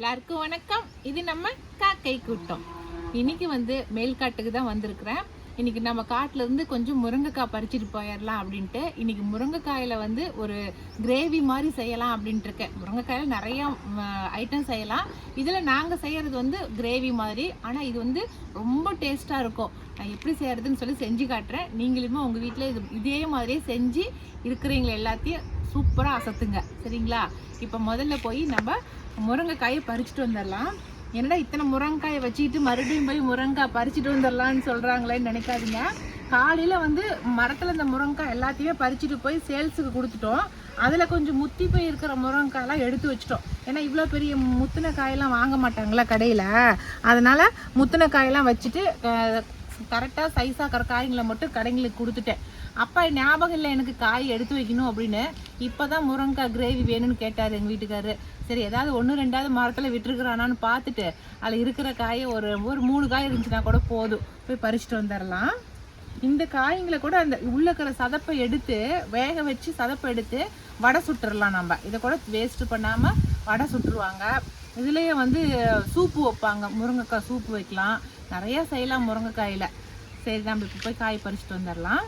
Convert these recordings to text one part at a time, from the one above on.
எல்லாருக்கும் வணக்கம். இது நம்ம காக்கை கூட்டம். இன்னைக்கு மேல்காட்டுக்கு தான் வந்திருக்கிறேன். இன்னைக்கு நம்ம காட்டுல இருந்து கொஞ்சம் முருங்கைக்காய் பறிச்சுட்டு போயிடலாம் அப்படின்ட்டு இன்னைக்கு முருங்கைக்காயில ஒரு கிரேவி மாதிரி செய்யலாம் அப்படின்ட்டு இருக்கேன். முருங்கைக்காயில நிறைய ஐட்டம் செய்யலாம். இதுல நாங்க செய்யறது கிரேவி மாதிரி. ஆனா இது ரொம்ப டேஸ்டா இருக்கும். நான் எப்படி செய்யறதுன்னு சொல்லி செஞ்சு காட்டுறேன். நீங்களுமே உங்க வீட்டுல இதே மாதிரியே செஞ்சு இருக்கிறீங்களா எல்லாத்தையும் சூப்பராக அசத்துங்க. சரிங்களா? இப்போ முதல்ல போய் நம்ம முருங்கைக்காயை பறிச்சுட்டு வந்துடலாம். என்னடா இத்தனை முருங்கைக்காயை வச்சுக்கிட்டு மறுபடியும் போய் முருங்கைக்காய் பறிச்சுட்டு வந்துடலான்னு சொல்கிறாங்களேன்னு நினைக்காதீங்க. காலையில் மரத்தில் இந்த முருங்கைக்காய் எல்லாத்தையுமே பறிச்சுட்டு போய் சேல்ஸுக்கு கொடுத்துட்டோம். அதில் கொஞ்சம் முத்தி போய் இருக்கிற முருங்கைக்காயெல்லாம் எடுத்து வச்சிட்டோம். ஏன்னா இவ்வளோ பெரிய முத்தின காயெல்லாம் வாங்க மாட்டாங்களா கடையில். அதனால் முத்தின காயெல்லாம் வச்சுட்டு கரெக்டாக சைஸாக இருக்கிற காய்களை மட்டும் கடைங்களுக்கு கொடுத்துட்டேன். அப்பா ஞாபகம் இல்லை எனக்கு காய் எடுத்து வைக்கணும் அப்படின்னு. இப்போ தான் முருங்கைக்காய் கிரேவி வேணும்னு கேட்டார் எங்கள் வீட்டுக்காரரு. சரி ஏதாவது 1-2 மரத்தில் விட்டுருக்குறானான்னு பார்த்துட்டு அதில் இருக்கிற காயை ஒரு 3 காய் இருந்துச்சுன்னா கூட போதும், போய் பறிச்சுட்டு வந்துடலாம். இந்த காய்களை கூட அந்த உள்ள இருக்கிற சதப்பை எடுத்து வேக வச்சு சதப்பை எடுத்து வடை சுட்டுடலாம். நம்ம இதை கூட வேஸ்ட்டு பண்ணாமல் வடை சுட்டுருவாங்க. இதுலேயே சூப்பு வைப்பாங்க. முருங்கைக்காய் சூப்பு வைக்கலாம், நிறையா செய்யலாம் முருங்கைக்காயில். சரி நம்ம இப்போ போய் காய் பறிச்சுட்டு வந்துடலாம்.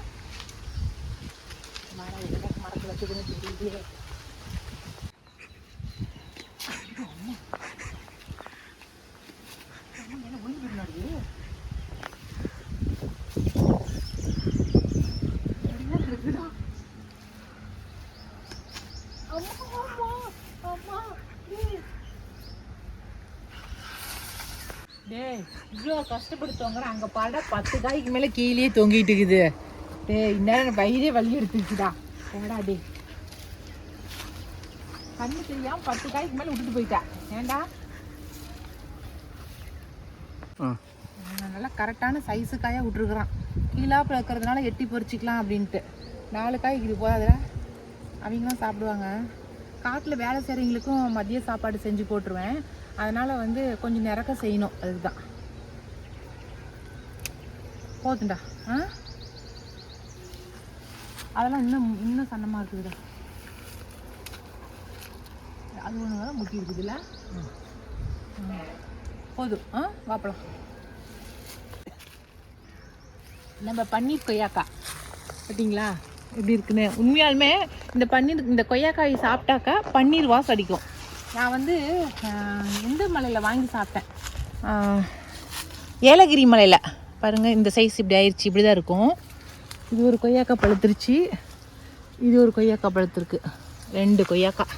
மரத்தில் வச்சுக்கணும். இவ்வளோ கஷ்டப்படுத்துவாங்க. அங்கே பாட 10 காய்க்கு மேலே கீழே தொங்கிட்டு இருக்குது. இந்நேரம் வயிறே வலி எடுத்துச்சுடா. ஏடா டே கண்ணு தெரியாம 10 காய்க்கு மேலே விட்டுட்டு போயிட்டா. ஏண்டா நல்லா கரெக்டான சைஸு காயாக விட்டுருக்குறான். கீழாப்பில் இருக்கிறதுனால எட்டி பொறிச்சிக்கலாம் அப்படின்ட்டு. 4 காய்க்கு இது போகாதுல, அவங்களும் சாப்பிடுவாங்க. காட்டில் வேலை செய்கிறவங்களுக்கும் மதிய சாப்பாடு செஞ்சு போட்டுருவேன். அதனால் கொஞ்சம் நிறக்க செய்யணும். அதுதான் போதுண்டா. அதெல்லாம் இன்னும் சன்னமாக இருக்குதுடா. அது ஒன்று தான் முட்டி இருக்குதுல்ல. போதும். வாப்பலாம். நம்ம பன்னீர் கொய்யாக்காய் பார்த்தீங்களா எப்படி இருக்குன்னு. உண்மையாலுமே இந்த கொய்யாக்காய் சாப்பிட்டாக்கா பன்னீர் வாசம் அடிக்கும். நான் எந்த மலையில் வாங்கி சாப்பிட்டேன், ஏலகிரி மலையில் பாருங்கள். இந்த சைஸ் இப்படி ஆயிடுச்சு, இப்படி தான் இருக்கும். இது ஒரு கொய்யாக்காய் பழுத்துருச்சு, இது ஒரு கொய்யாக்காய் பழுத்துருக்கு. 2 கொய்யாக்காய்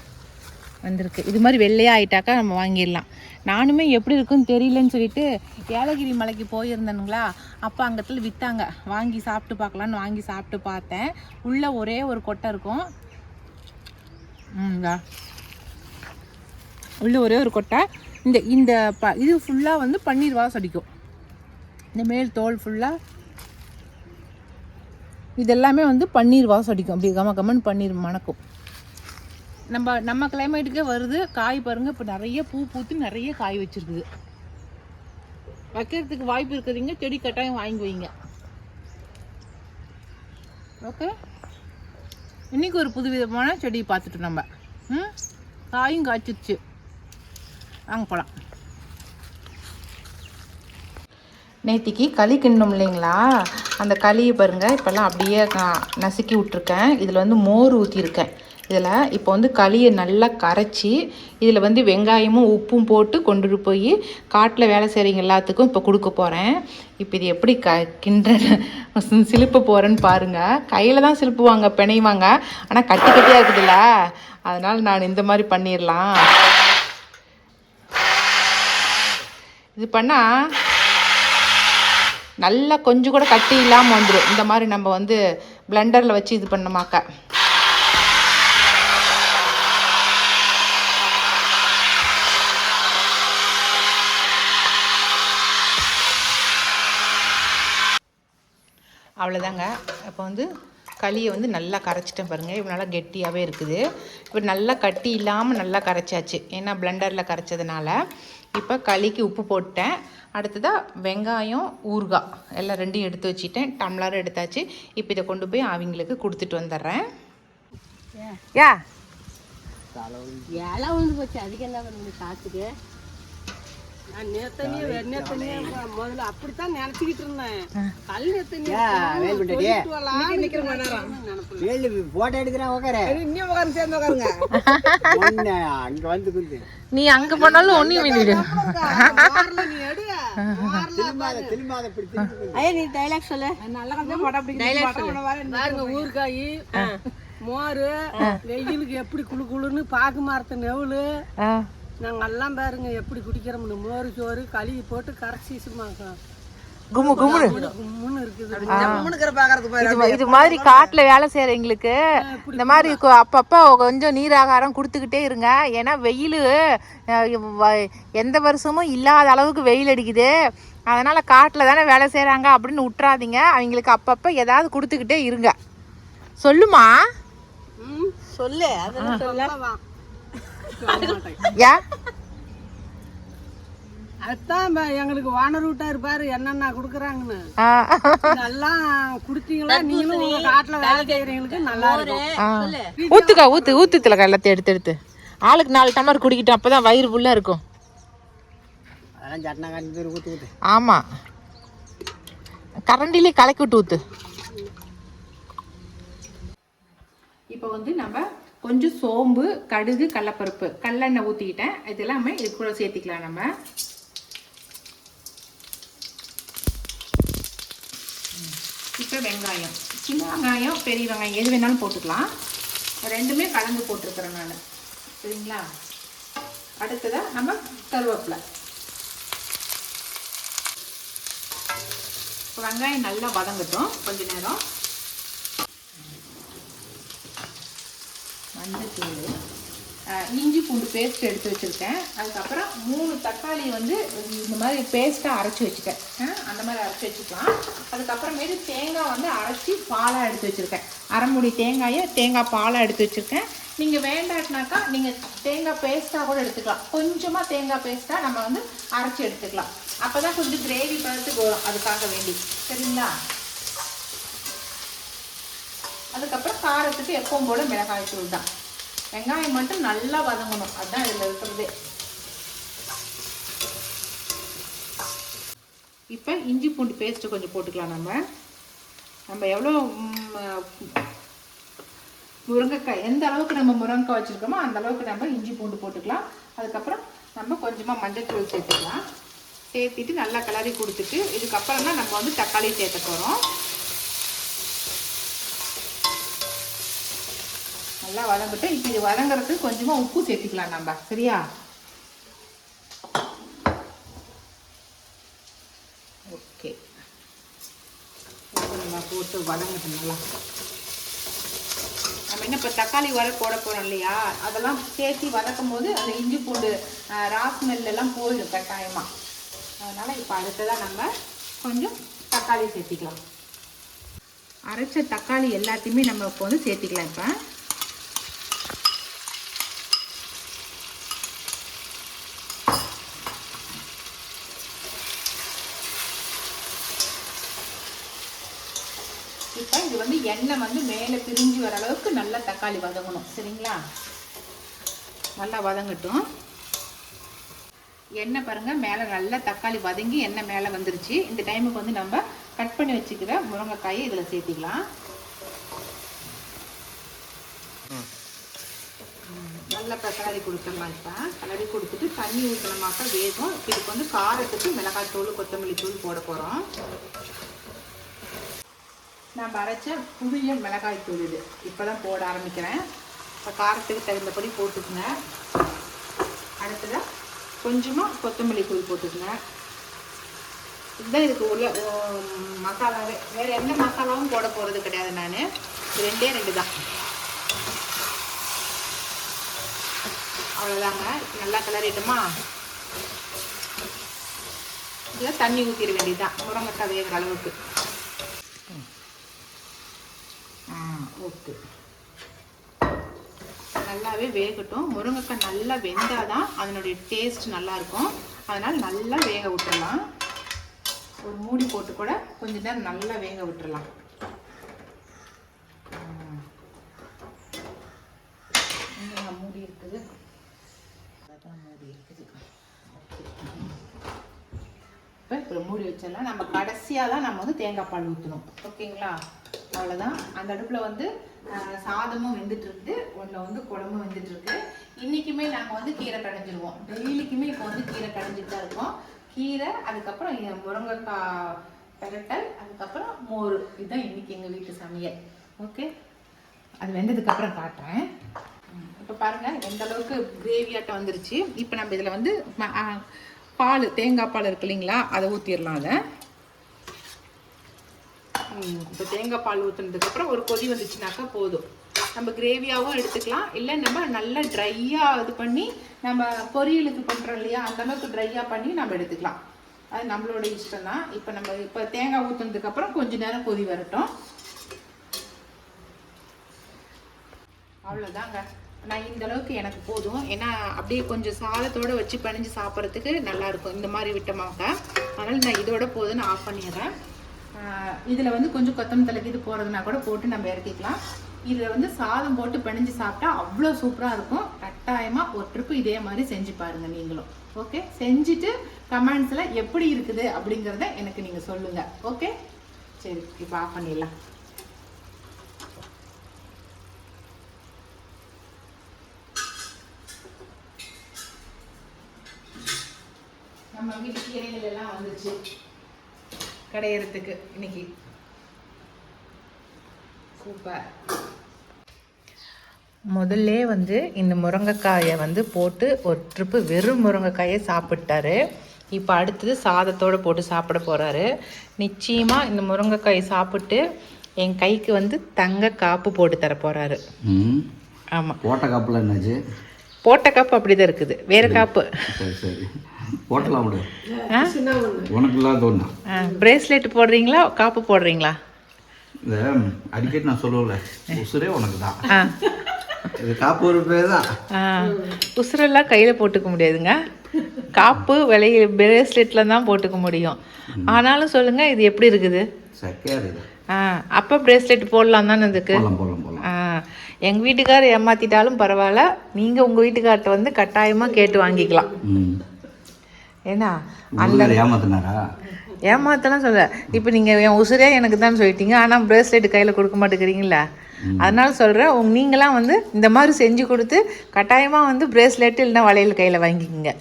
வந்திருக்கு. இது மாதிரி வெள்ளையாக ஆகிட்டாக்கா நம்ம வாங்கிடலாம். நானுமே எப்படி இருக்குன்னு தெரியலன்னு சொல்லிட்டு ஏலகிரி மலைக்கு போயிருந்தேனுங்களா, அப்போ அங்கத்தில் விற்றாங்க. வாங்கி சாப்பிட்டு பார்க்கலான்னு வாங்கி சாப்பிட்டு பார்த்தேன். உள்ளே ஒரே ஒரு கொட்டை இருக்கும். உள்ளே ஒரே ஒரு கொட்டை. இந்த இது ஃபுல்லாக பன்னீர் வாசம் அடிக்கும். இந்த மேல் தோல் ஃபுல்லாக இதெல்லாமே பன்னீர் வாசம் அடிக்கும். அப்படி கமன்னு பன்னீர் மணக்கும். நம்ம கிளைமேட்டுக்கே வருது. காய் பாருங்கள், இப்போ நிறைய பூ பூத்து நிறைய காய் வச்சுருக்குது. வைக்கிறதுக்கு வாய்ப்பு இருக்குதுங்க. செடி கட்டாயம் வாங்கி வைங்க. ஓகே, இன்றைக்கி ஒரு புதுவிதமான செடி பார்த்துட்டு நம்ம காயும் காய்ச்சிருச்சு. வாங்க போகலாம். நேத்திக்கு களி கிண்ணோம் இல்லைங்களா, அந்த களியை பாருங்கள் இப்போல்லாம் அப்படியே நசுக்கி விட்ருக்கேன். இதில் மோர் ஊற்றிருக்கேன். இதில் இப்போ களியை நல்லா கரைச்சி இதில் வெங்காயமும் உப்பும் போட்டு கொண்டுட்டு போய் காட்டில் வேலை செய்கிறவங்க எல்லாத்துக்கும் இப்போ கொடுக்க போகிறேன். இப்போ இது எப்படி கிண்ட சிலுப்ப போகிறேன்னு பாருங்கள். கையில் தான் சிலுப்புவாங்க, பிணைவாங்க. ஆனால் கட்டி கட்டியாக இருக்குதுல்ல, அதனால் நான் இந்த மாதிரி பண்ணிடலாம். இது பண்ணால் நல்லா கொஞ்சம் கூட கட்டி இல்லாமல் வந்துடும். இந்த மாதிரி நம்ம பிளெண்டரில் வச்சு இது பண்ணமாக்க. அவ்வளோதாங்க. இப்போ களியை நல்லா கரைச்சிட்டேன் பாருங்கள். இப்போ நல்லா கெட்டியாகவே இருக்குது. இப்போ நல்லா கட்டி இல்லாமல் நல்லா கரைச்சாச்சு, ஏன்னா பிளெண்டரில் கரைச்சதுனால. இப்போ களிக்கு உப்பு போட்டேன். அடுத்ததாக வெங்காயம், ஊறுகாய் எல்லாம் 2 எடுத்து வச்சுட்டேன். டம்ளர் எடுத்தாச்சு. இப்போ இதை கொண்டு போய் அவங்களுக்கு கொடுத்துட்டு வந்துடுறேன். இலை விழுந்து போச்சு. அதுக்கு என்ன பண்ணுங்க காற்றுக்கு முதல்ல அப்படித்தான் நினைச்சுக்கிட்டு இருந்தேன். கல் போட்டோ எடுக்கிறேன் அங்க வந்து நீ அங்க போனாலும் ஒன்னும் வேண்டிடு. நீ டைலாக் சொல்லு. ஊறுகாய் மோரு வெயிலுக்கு எப்படி குளு குளுன்னு பாக்கு மரத்து நெவுளு நாங்க எல்லாம் பாருங்க எப்படி குடிக்கிறோம்னு. மோரு சோறு கழுவி போட்டு கரைச்சி இது மாதிரி காட்டுல வேலை செய்யறவங்களுக்கு இந்த மாதிரி அப்பப்ப கொஞ்சம் நீர் ஆகாரம் கொடுத்துக்கிட்டே இருங்க. ஏன்னா வெயில் எந்த வருஷமும் இல்லாத அளவுக்கு வெயில் அடிக்குது. அதனால காட்டுல தானே வேலை செய்யறாங்க அப்படின்னு விட்டுறாதீங்க. அவங்களுக்கு அப்பப்ப ஏதாவது கொடுத்துக்கிட்டே இருங்க. சொல்லுமா சொல்லு. அதான் எங்களுக்கு வானர் விட்டா இருப்பாரு என்னென்ன குடுக்குறாங்கன்னு. நல்லா குடுத்தீங்களா நீங்களும் காட்டுல வேலை செய்யறவங்களுக்கு நல்லா இருக்கும். ஊத்துக்கா ஊத்துத்துல எல்லாத்தையும் எடுத்து ஆளுக்கு 4 டம்ளர் குடிக்கிட்டோம். அப்பதான் வயிறு ஃபுல்லா இருக்கும். ஆமா கரண்டிலே கலக்கி விட்டு ஊத்து. இப்போ வந்து நம்ம கொஞ்சம் சோம்பு, கடுகு, கடலப்பருப்பு, கடலெண்ணெய் ஊற்றிக்கிட்டேன். இது எல்லாமே இது கூட சேர்த்திக்கலாம். நம்ம இப்போ வெங்காயம், சின்ன வெங்காயம், பெரிய வெங்காயம் எது வேணாலும் போட்டுக்கலாம். ரெண்டுமே கலந்து போட்டிருக்கிறேன் நான். சரிங்களா? அடுத்ததாக நம்ம கருவேப்பிலை. இப்போ வெங்காயம் நல்லா வதங்கட்டும் கொஞ்ச நேரம். மஞ்சத்தூள், இஞ்சி பூண்டு பேஸ்ட் எடுத்து வச்சுருக்கேன். அதுக்கப்புறம் 3 தக்காளி வந்து இந்த மாதிரி பேஸ்ட்டாக அரைச்சி வச்சுட்டேன். அந்த மாதிரி அரைச்சி வச்சுக்கலாம். அதுக்கப்புறமேட்டு தேங்காய் வந்து அரைச்சி பாலாக எடுத்து வச்சுருக்கேன். அரைமுடி தேங்காய் பாலாக எடுத்து வச்சுருக்கேன். நீங்கள் வேண்டாட்டினாக்கா நீங்கள் தேங்காய் பேஸ்ட்டாக கூட எடுத்துக்கலாம். கொஞ்சமாக தேங்காய் பேஸ்ட்டாக நம்ம வந்து அரைச்சி எடுத்துக்கலாம். அப்போ தான் கொஞ்சம் கிரேவி பதத்துக்கு வரும். அதுக்காக வேண்டி. சரிங்களா? அதுக்கப்புறம் காரத்துக்கு எப்பவும் போல மிளகாய் தூள் தான். வெங்காயம் மட்டும் நல்லா வதங்கணும். அதுதான் இதில் இருக்கிறதே. இப்போ இஞ்சி பூண்டு பேஸ்ட்டு கொஞ்சம் போட்டுக்கலாம். நம்ம எவ்வளோ முருங்கைக்காய் எந்த அளவுக்கு நம்ம முருங்கைக்காய் வச்சுருக்கோமோ அந்த அளவுக்கு நம்ம இஞ்சி பூண்டு போட்டுக்கலாம். அதுக்கப்புறம் நம்ம கொஞ்சமாக மஞ்சத்தூள் சேர்த்துக்கலாம். சேர்த்துட்டு நல்லா கிளறி கொடுத்துட்டு இதுக்கப்புறம் தான் நம்ம வந்து தக்காளி சேர்த்த போகிறோம். நல்லா வதங்கிட்டு இப்போ இது வதங்குறதுக்கு கொஞ்சமாக உப்பு சேர்த்துக்கலாம் நம்ம. சரியா? ஓகே, உப்பு நம்ம போட்டு வதங்கட்டும் நல்லா. நம்ம என்ன இப்போ தக்காளி போட போகிறோம் இல்லையா, அதெல்லாம் சேர்த்து வதக்கும் போது அந்த இஞ்சி பூண்டு ராஸ்மெல்லாம் போயிடும் கட்டாயமாக. அதனால் இப்போ அடுத்ததாக நம்ம கொஞ்சம் தக்காளி சேர்த்திக்கலாம். அரைச்ச தக்காளி எல்லாத்தையுமே நம்ம இப்போ வந்து சேர்த்திக்கலாம். இப்போ இப்போ இது வந்து எண்ணெய் வந்து மேலே பிரிஞ்சு வர அளவுக்கு நல்லா தக்காளி வதங்கணும். சரிங்களா? நல்லா வதங்கட்டும். எண்ணெய் பாருங்கள் மேலே நல்லா தக்காளி வதங்கி எண்ணெய் மேலே வந்துருச்சு. இந்த டைமுக்கு வந்து நம்ம கட் பண்ணி வச்சுக்கிற முருங்கைக்காயை இதில் சேர்த்திக்கலாம். நல்லா கிளறி கொடுத்துடலாம். இப்போ கிளறி கொடுத்துட்டு தண்ணி ஊற்றணுமாக்கா வேகும். இதுக்கு வந்து காரத்துக்கு மிளகாய் தூள், கொத்தமல்லி தூள் போட போகிறோம். நான் அரைச்ச புதிய மிளகாய் தூள் இது இப்போ தான் போட ஆரம்பிக்கிறேன். இப்போ காரத்துக்கு தகுந்தபடி போட்டுக்குங்க. அடுத்ததாக கொஞ்சமாக கொத்தமல்லி தூள் போட்டுக்குங்க. இதுதான் இதுக்கு உள்ள மசாலாவே. வேறு எந்த மசாலாவும் போட போகிறது கிடையாது. நான் ரெண்டே 2 தான். அவ்வளோதாங்க. நல்லா கிளறிட்டுமா இதில் தண்ணி ஊற்றிட வேண்டியதுதான் முருங்கைக்காய் வேகிற அளவுக்கு. ஓகே, நல்லாவே வேகட்டும். முருங்கைக்காய் நல்லா வெந்தாதான் அதனுடைய டேஸ்ட் நல்லாயிருக்கும். அதனால் நல்லா வேக விட்டுடலாம். ஒரு மூடி போட்டு கூட கொஞ்ச நேரம் நல்லா வேக விட்டுடலாம். மூடி இருக்குது, அதான் மூடி இருக்குது. மூடி வச்சிடலாம். நம்ம கடைசியாக தான் நம்ம வந்து தேங்காய் பால் ஊற்றணும். ஓகேங்களா? அவ்வளோதான். அந்த அடுப்பில் வந்து சாதமும் வெந்துட்டு இருக்குது, ஒன்றில் வந்து குழம்பும் வெந்துட்டு இருக்கு. இன்றைக்குமே நாங்கள் வந்து கீரை கடைஞ்சிருவோம். டெய்லிக்குமே இப்போ வந்து கீரை கடைஞ்சிட்டு தான் இருக்கோம். கீரை, அதுக்கப்புறம் முருங்கைக்காய் பெரட்டல், அதுக்கப்புறம் மோர். இதுதான் இன்றைக்கி எங்கள் வீட்டு சமையல். ஓகே, அது வெந்ததுக்கப்புறம் காட்டுறேன். இப்போ பாருங்கள் எந்த அளவுக்கு கிரேவியாட்டம் வந்துருச்சு. இப்போ நம்ம இதில் வந்து பால், தேங்காய் பால் இருக்கு இல்லைங்களா, அதை ஊற்றிடலாம். அதை இப்போ தேங்காய் பால் ஊற்றுனதுக்கப்புறம் ஒரு கொதி வந்துச்சுனாக்கா போதும். நம்ம கிரேவியாகவும் எடுத்துக்கலாம், இல்லை நம்ம நல்லா ட்ரையாக இது பண்ணி நம்ம பொரியலுக்கு பண்ணுறோம் இல்லையா, அந்த அளவுக்கு ட்ரையாக பண்ணி நம்ம எடுத்துக்கலாம். அது நம்மளோட இஷ்டம் தான். இப்போ தேங்காய் ஊற்றுனதுக்கப்புறம் கொஞ்சம் நேரம் கொதி வரட்டும். அவ்வளோதாங்க. நான் இந்த அளவுக்கு எனக்கு போதும். ஏன்னா அப்படியே கொஞ்சம் சாதத்தோடு வச்சு பணிஞ்சு சாப்பிட்றதுக்கு நல்லாயிருக்கும் இந்த மாதிரி விட்டமாக்க. அதனால் நான் இதோட போதுன்னு ஆஃப் பண்ணிடுறேன். இதில் வந்து கொஞ்சம் கொத்தமல்லி தழை இது போகிறதுனா கூட போட்டு நம்ம இறக்கிக்கலாம். இதில் வந்து சாதம் போட்டு பணிஞ்சு சாப்பிட்டா அவ்வளோ சூப்பராக இருக்கும். கட்டாயமாக ஒரு ட்ரிப்பு இதே மாதிரி செஞ்சு பாருங்கள் நீங்களும். ஓகே, செஞ்சுட்டு கமெண்ட்ஸில் எப்படி இருக்குது அப்படிங்கிறத எனக்கு நீங்கள் சொல்லுங்கள். ஓகே, சரி, இப்போ ஆஃப் பண்ணிடலாம். நம்ம வீட்டு கீரைகள் எல்லாம் வந்துச்சு கடையிறதுக்கு இன்னைக்கு. சூப்பர். முதல்ல வந்து இந்த முருங்கைக்காயை வந்து போட்டு ஒரு ட்ரிப்பு வெறும் முருங்கைக்காயை சாப்பிட்டாரு. இப்போ அடுத்தது சாதத்தோடு போட்டு சாப்பிட போகிறாரு. நிச்சயமாக இந்த முருங்கைக்காயை சாப்பிட்டு என் கைக்கு வந்து தங்க காப்பு போட்டு தர போகிறாரு. ஆமாம். போட்ட காப்பில் என்னாச்சு? போட்ட காப்பு அப்படி தான் இருக்குது, வேறு காப்பு. சரி சரி, போட்டலாம் விடு. உனக்கு இல்லாத ஒன்றா பிரேஸ்லெட் போடுறீங்களா, காப்பு போடுறீங்களா? இந்த அடிக்கடி நான் சொல்லுவேன்ல, உசுரே உனக்கு தான். இது காப்பு ஒரு பேர் தான். உசுரெல்லாம் கையில் போட்டுக்க முடியாதுங்க. காப்பு விலைய பிரேஸ்லெட்டில் தான் போட்டுக்க முடியும். ஆனாலும் சொல்லுங்கள், இது எப்படி இருக்குது? சக்கையாக இருக்குது. அப்போ பிரேஸ்லெட் போடலாம் தானே இதுக்கு? எங்கள் வீட்டுக்காரர் ஏமாற்றிட்டாலும் பரவாயில்ல, நீங்கள் உங்கள் வீட்டுக்கார்ட்ட வந்து கட்டாயமாக கேட்டு வாங்கிக்கலாம். ஏன்னா அந்த ஏமாத்தினாரா? ஏமாத்தலாம் சொல்ல. இப்போ நீங்கள் என் உசுரே எனக்கு தான் சொல்லிட்டீங்க, ஆனால் பிரேஸ்லெட் கையில் கொடுக்க மாட்டேங்கிறீங்களா? அதனால சொல்கிறேன், நீங்களாம் வந்து இந்த மாதிரி செஞ்சு கொடுத்து கட்டாயமாக வந்து பிரேஸ்லெட் இல்லைன்னா வளையல் கையில் வாங்கிக்கோங்க.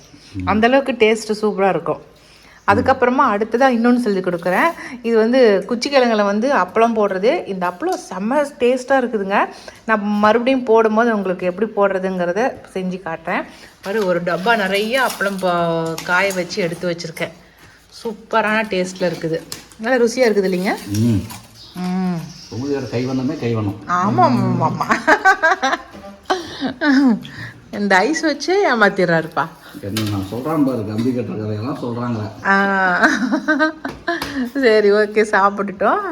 அந்தளவுக்கு டேஸ்ட்டு சூப்பராக இருக்கும். அதுக்கப்புறமா அடுத்ததாக இன்னொன்று சொல்லி கொடுக்குறேன். இது வந்து குச்சிக்கிழங்குல வந்து அப்பளம் போடுறது. இந்த அப்பளம் செம்ம டேஸ்ட்டாக இருக்குதுங்க. நான் மறுபடியும் போடும்போது உங்களுக்கு எப்படி போடுறதுங்கிறத செஞ்சு காட்டுறேன். ஒரு டப்பா நிறைய அப்பளம் காய வச்சு எடுத்து வச்சுருக்கேன். சூப்பரான டேஸ்ட்டில் இருக்குது, நல்லா ருசியாக இருக்குது இல்லைங்க? கை வந்தமே கை வேணும். ஆமாம் ஆமாம். இந்த ஐஸ் வச்சு ஏமாத்திடுறாருப்பா. என்ன நான் சொல்கிறேன் பாரு, கம்பி கட்டுற கதையெல்லாம் சொல்கிறாங்க. சரி, ஓகே, சாப்பிட்டுட்டோம்.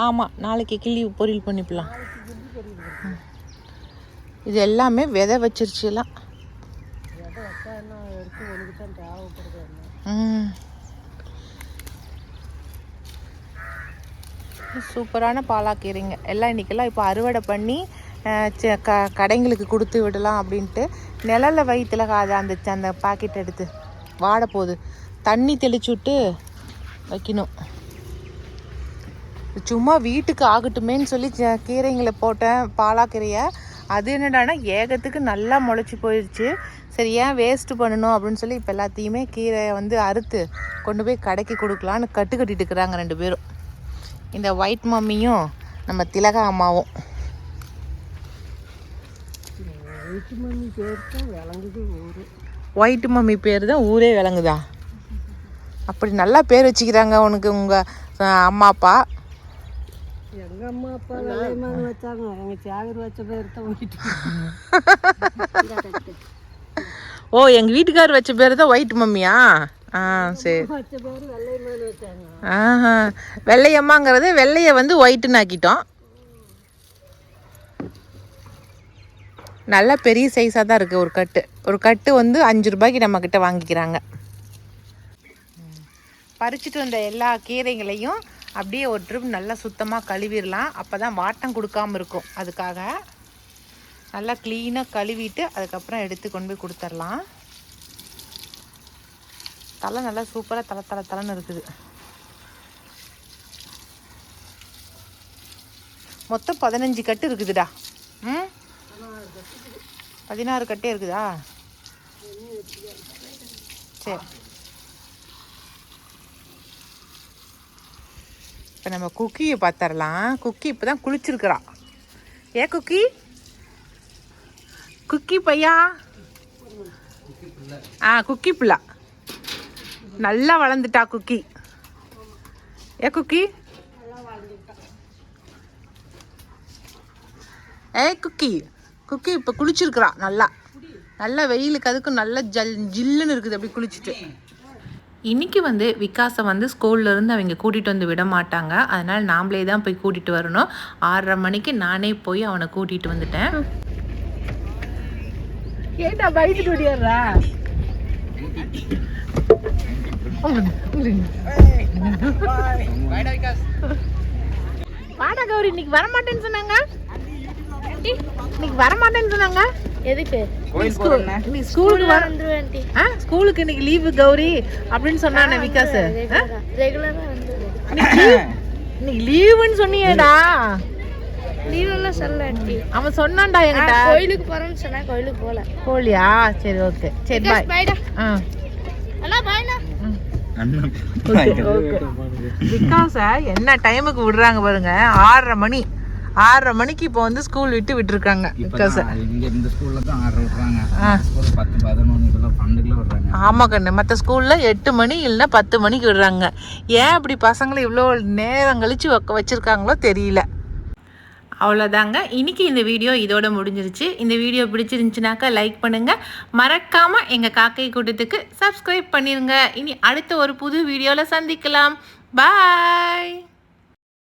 ஆமாம், நாளைக்கு கிள்ளி பொரியல் பண்ணிக்கலாம். இது எல்லாமே விதை வச்சிருச்சு எல்லாம். சூப்பரான பாலாக்கீரைங்க எல்லாம். இன்றைக்கெல்லாம் இப்போ அறுவடை பண்ணி கடைங்களுக்கு கொடுத்து விடலாம் அப்படின்ட்டு நிழலில் வயிற்றுல அந்த பாக்கெட் எடுத்து வாட போகுது, தண்ணி தெளிச்சு விட்டு வைக்கணும். சும்மா வீட்டுக்கு ஆகட்டுமேன்னு சொல்லி கீரைங்களை போட்டேன், பாலாக்கீரையை. அது என்னடானா ஏகத்துக்கு நல்லா முளைச்சி போயிடுச்சு. சரி, ஏன் வேஸ்ட்டு பண்ணணும் அப்படின்னு சொல்லி இப்போ எல்லாத்தையுமே கீரையை வந்து அறுத்து கொண்டு போய் கடைக்கு கொடுக்கலான்னு கட்டிட்டு இருக்கிறாங்க 2 பேரும். இந்த ஒயிட் மம்மியும் நம்ம திலகா அம்மாவும். ஒயிட் மம்மி பேர் தான் ஊரே விளங்குதா? அப்படி நல்லா பேர் வச்சுக்கிறாங்க உனக்கு உங்கள் அம்மா அப்பா. எங்கள் அம்மா அப்பா வெள்ளையம்மான்னு வச்சாங்க, எங்கள் தியாகர் வச்ச பேர் தான் ஒயிட். ஓ, எங்கள் வீட்டுக்காரர் வச்ச பேர் தான் ஒயிட் மம்மியா? சரி. வச்ச பேர் வெள்ளையம்மான்னு வச்சாங்க. வெள்ளையம்மாங்கிறது வெள்ளையை வந்து ஒயிட்டுன்னு ஆக்கிட்டோம். நல்லா பெரிய சைஸாக தான் இருக்குது ஒரு கட்டு வந்து 5 ரூபாய்க்கு நம்மக்கிட்ட வாங்கிக்கிறாங்க. பறிச்சுட்டு வந்த எல்லா கீரைகளையும் அப்படியே ஒரு ட்ரிப் நல்லா சுத்தமாக கழுவிடலாம். அப்போ தான் வாட்டம் கொடுக்காமல் இருக்கும். அதுக்காக நல்லா க்ளீனாக கழுவிட்டு அதுக்கப்புறம் எடுத்து கொண்டு போய் கொடுத்துர்லாம். தலை நல்லா சூப்பராக தலைன்னு இருக்குது. மொத்தம் 15 கட்டு இருக்குதுடா. 16 கட்டே இருக்குதா? சரி, இப்போ நம்ம குக்கியை பார்த்துடலாம். குக்கி இப்போ தான் குளிச்சிருக்கிறா. குக்கி குக்கி பையா, குக்கி பிள்ளை நல்லா வளர்ந்துட்டா குக்கி. குக்கி குக்கி குக்கி இப்போ குளிச்சிருக்கிறா. நல்லா வெயிலுக்கு அதுக்கும் நல்லா ஜில்லுன்னு இருக்குது அப்படி குளிச்சுட்டு. இன்றைக்கி வந்து விகாஸை வந்து ஸ்கூல்லேருந்து அவங்க கூட்டிகிட்டு வந்து விட மாட்டாங்க. அதனால் நாம்ளே தான் போய் கூட்டிகிட்டு வரணும். 6:30 மணிக்கு நானே போய் அவனை கூட்டிகிட்டு வந்துட்டேன். ஏண்டா பயந்துட்டு ஓடியாடுறா? வாடா கௌரி, இன்னைக்கு வரமாட்டேன்னு சொன்னாங்க. இன்னைக்கு வரமாட்டேன்னு சொன்னாங்க. எதுக்கு? ஸ்கூலுக்கு இன்னைக்கு லீவு கௌரி அப்படின்னு சொன்னானே விகாஸ். ரெகுலரா வந்து இன்னைக்கு லீவுன்னு சொன்னியேடா. லீவெல்லாம் சொல்ல ஆண்டி. அவன் சொன்னான்டா என்கிட்ட. கோயிலுக்கு போறேன்னு சொன்னா கோயிலுக்கு போலியா? சரி, ஓகே, சரி, பாய். பாய்டா. அண்ணா பாய்டா. விகாஸ என்ன டைமுக்கு விடுறாங்க பாருங்க. 6:30 மணிக்கு இப்போ வந்து ஸ்கூல் விட்டுருக்காங்க. இந்த ஸ்கூல்ல தான் 6:30 விடுறாங்க. 10, 11 இதெல்லாம் 12 விடுறாங்க. ஆமா கண்ணு, மற்ற ஸ்கூல்ல 8 மணி இல்லைன்னா 10 மணிக்கு விடுறாங்க. ஏன் அப்படி பசங்களை இவ்வளோ நேரம் கழிச்சு வச்சிருக்காங்களோ தெரியல. அவ்வளோதாங்க, இன்னைக்கு இந்த வீடியோ இதோட முடிஞ்சிருச்சு. இந்த வீடியோ பிடிச்சிருந்துச்சுனாக்கா லைக் பண்ணுங்க, மறக்காம எங்க காக்கை கூட்டத்துக்கு சப்ஸ்கிரைப் பண்ணிருங்க. இனி அடுத்த ஒரு புது வீடியோல சந்திக்கலாம். பாய்.